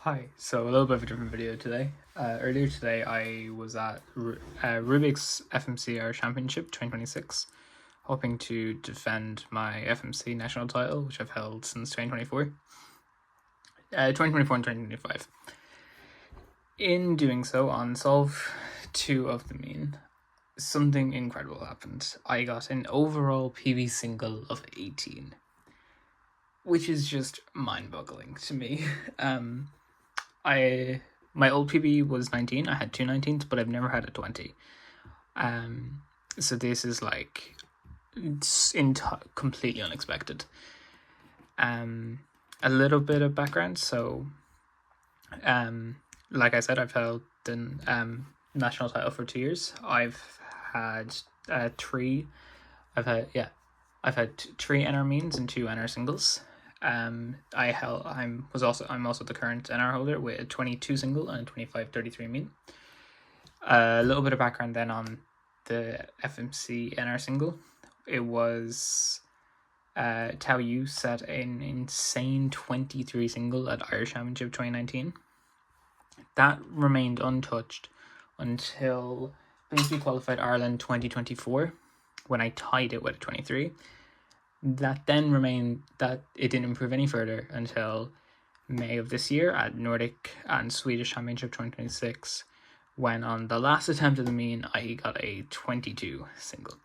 Hi, so a little bit of a different video today. Earlier today I was at Rubik's FMC Irish Championship 2026, hoping to defend my FMC national title, which I've held since 2024 and 2025. In doing so, on solve 2 of the mean, something incredible happened. I got an overall PB single of 18, which is just mind-boggling to me. My old PB was 19. I had 2 19s, but I've never had a 20. So this is like completely unexpected. A little bit of background. So, like I said, I've held the national title for 2 years. I've had three. I've had 3 NR means and 2 NR singles. I'm also the current NR holder with a 22 single and a 25-33 mean. A little bit of background then on the FMC NR single. It was Tao Yu set an insane 23 single at Irish Championship 2019. That remained untouched until FMC qualified Ireland 2024 when I tied it with a 23. That then remained that it didn't improve any further until May of this year at Nordic and Swedish Championship 2026, when on the last attempt of the mean I got a 22 single.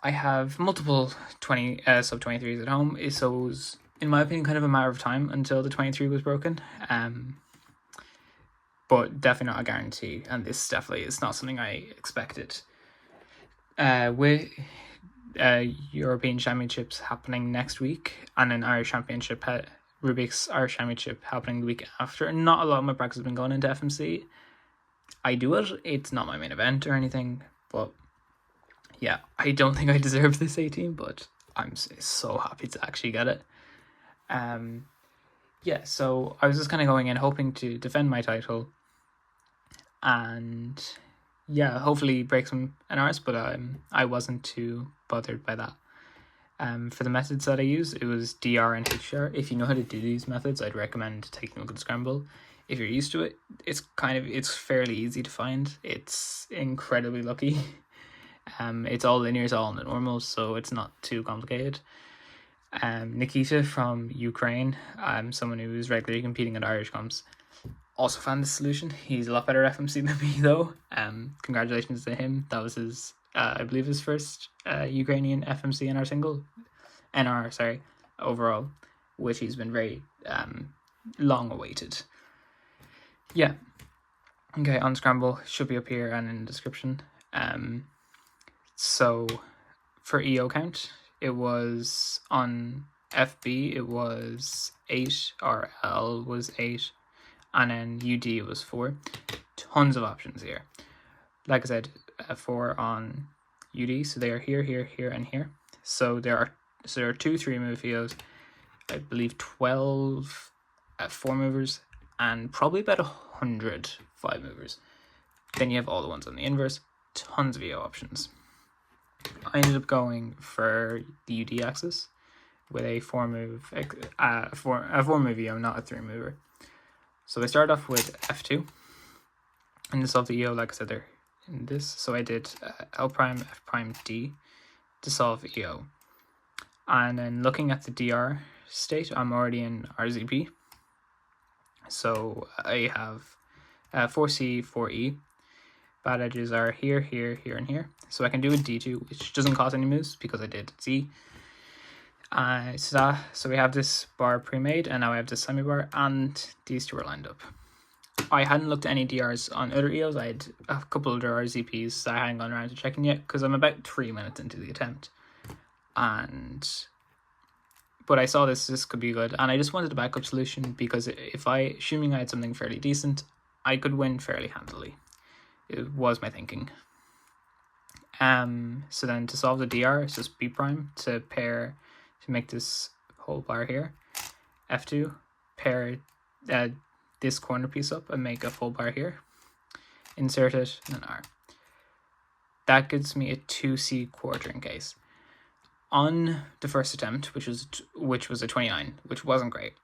I have multiple sub 23s at home, so it was, in my opinion, kind of a matter of time until the 23 was broken. But definitely not a guarantee, and this definitely is not something I expected. With European Championships happening next week and an Irish Championship, Rubik's Irish Championship happening the week after, not a lot of my practice has been going into FMC. I do it. It's not my main event or anything, but yeah, I don't think I deserve this 18, but I'm so happy to actually get it. Yeah, so I was just kind of going in hoping to defend my title and yeah, hopefully break some NRs, but I wasn't too bothered by that. For the methods that I used, it was DR and HR. If you know how to do these methods, I'd recommend taking a look at the scramble. If you're used to it, it's fairly easy to find. It's incredibly lucky. It's all linear, it's all on the normals, so it's not too complicated. Nikita from Ukraine, someone who is regularly competing at Irish comps, also found this solution. He's a lot better at FMC than me, though. Congratulations to him. That was his, I believe, his first Ukrainian FMC NR overall, which he's been very long awaited. Yeah. Okay, on Scramble, should be up here and in the description. So for EO count, it was on FB, it was 8, RL was 8, and then UD was 4. Tons of options here. Like I said, 4 on UD, so they are here, here, here, and here. So there are 2 3-move EOs, I believe 12 4 movers, and probably about 100 5 movers. Then you have all the ones on the inverse, tons of EO options. I ended up going for the UD axis with a 4-move EO, not a 3-mover. So I started off with F2, and to solve the EO, like I said, they're in this. So I did L prime, F prime, D to solve EO. And then looking at the DR state, I'm already in RZP. So I have 4C, 4E. Bad edges are here, here, here, and here. So I can do a D2, which doesn't cause any moves because I did Z. So we have this bar pre-made, and now I have this semi-bar, and these 2 are lined up. I hadn't looked at any DRs on other EOs. I had a couple of RZPs that I hadn't gone around to checking yet because I'm about 3 minutes into the attempt. But I saw this could be good, and I just wanted a backup solution because assuming I had something fairly decent, I could win fairly handily. It was my thinking. So then to solve the DR, it's just B prime to make this whole bar here. F2, pair this corner piece up and make a full bar here. Insert it, and then R. That gives me a 2C quartering case. On the first attempt, which was a 29, which wasn't great,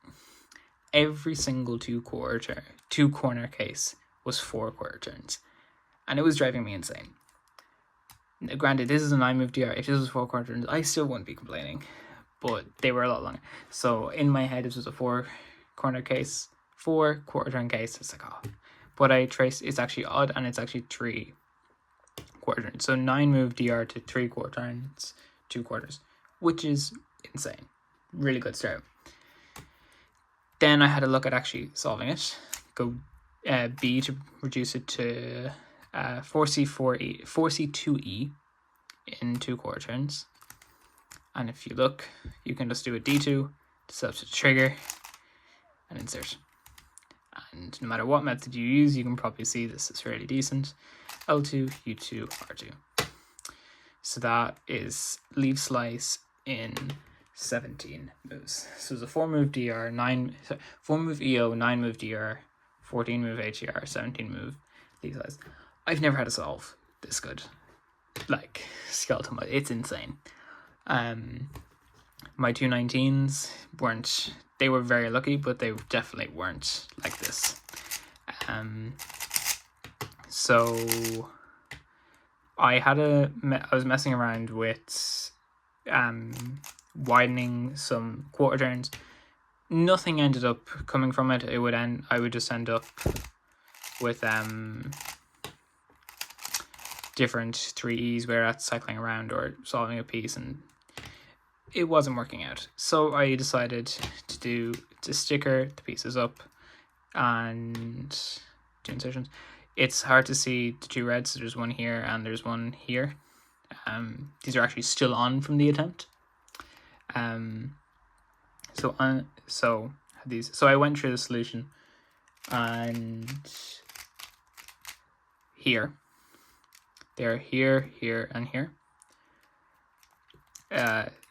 every single two corner case was 4 quarter turns, and it was driving me insane. Granted, this is a 9 move DR. If this was 4 quarter turns, I still wouldn't be complaining, but they were a lot longer. So in my head, this was a 4 corner case, 4 quarter turn case. It's like, oh, but I traced, it's actually odd, and it's actually 3 quarter turns. So 9 move DR to 3 quarter turns, 2 quarters, which is insane. Really good start. Then I had a look at actually solving it. Go B to reduce it to 4C2E in 2 quarter turns. And if you look, you can just do a D2 to set up the trigger and insert. And no matter what method you use, you can probably see this is fairly decent. L2, U2, R2. So that is leave slice in 17 moves. So it's a 4 move DR, 4 move EO, 9 move DR, 14 move HDR, 17 move leave slice. I've never had a solve this good. Like, skeleton, it's insane. My 219s weren't, they were very lucky, but they definitely weren't like this. So I was messing around with widening some quarter turns. Nothing ended up coming from it. I would just end up with different 3Es where that's cycling around or solving a piece, and it wasn't working out. So I decided to sticker the pieces up and do insertions. It's hard to see the 2 reds, so there's one here and there's one here. These are actually still on from the attempt. So I went through the solution, and here, they're here, here, and here.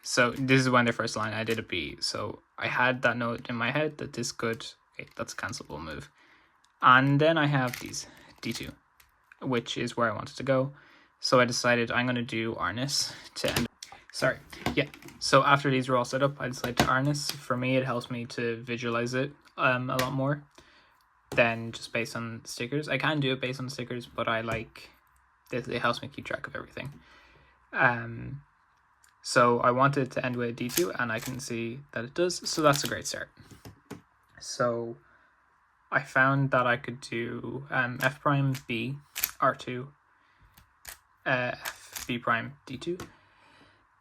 So this is when they first line. I did a B, so I had that note in my head that this could, okay, that's a cancelable move. And then I have these D2, which is where I wanted to go. So I decided I'm going to do harness to end. Sorry, yeah. So after these were all set up, I decided to harness. For me, it helps me to visualize it a lot more than just based on stickers. I can do it based on stickers, but I like it helps me keep track of everything. So I wanted to end with a D2, and I can see that it does. So that's a great start. So I found that I could do F prime B R2 F B prime D2.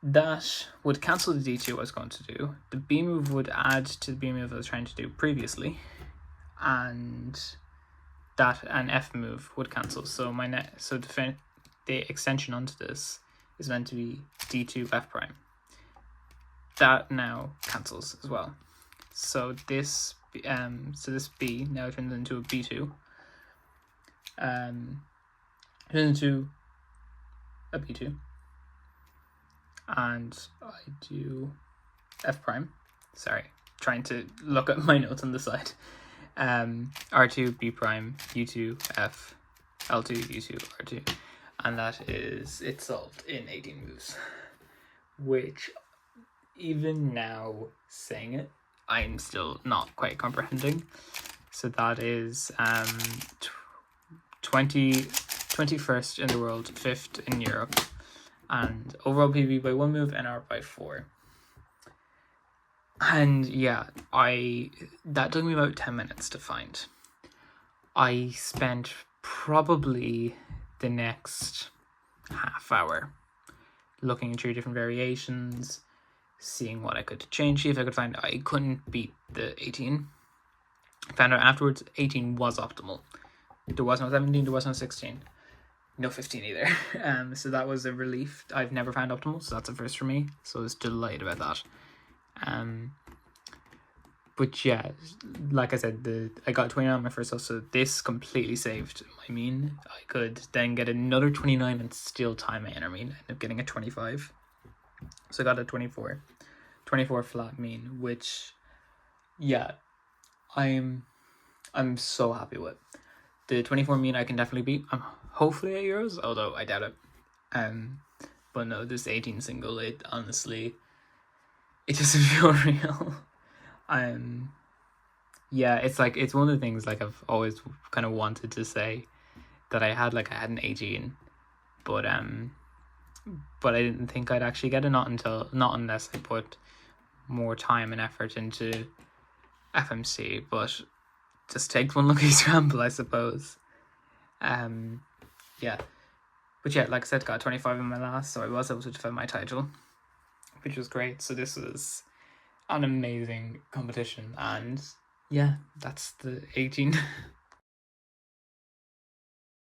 That would cancel the D2 I was going to do. The B move would add to the B move I was trying to do previously, and that an F move would cancel. So the extension onto this is meant to be D2 F prime. That now cancels as well. So this this B now turns into a B2. Turns into a B2. And I do F prime. Sorry, trying to look at my notes on the side. R2, B prime, U2, F, L2, U2, R2. And that is it solved in 18 moves. Which, even now saying it, I'm still not quite comprehending. So that is 21st in the world, 5th in Europe. And overall PB by 1 move, NR by 4. And yeah, that took me about 10 minutes to find. I spent probably the next half hour looking through different variations, seeing what I could change, see if I could find. I couldn't beat the 18. Found out afterwards 18 was optimal. There was no 17, there was no 16. No 15 either. So that was a relief. I've never found optimal, so that's a first for me. So I was delighted about that. But yeah, like I said, I got 29 on my first house, so this completely saved my mean. I could then get another 29 and still time my inner mean. I ended up getting a 25. So I got a 24 flat mean, which, yeah, I'm so happy with. The 24 mean I can definitely beat. I'm hopefully at Euros, although I doubt it. But no, this 18 single, it honestly, it doesn't feel real. Yeah, it's like, it's one of the things like I've always kind of wanted to say, that I had an 18, but I didn't think I'd actually get it, not unless I put more time and effort into FMC. But just takes one lucky scramble, I suppose. Yeah. But yeah, like I said, got 25 in my last, so I was able to defend my title, which was great. So this was an amazing competition, and yeah, that's the 18.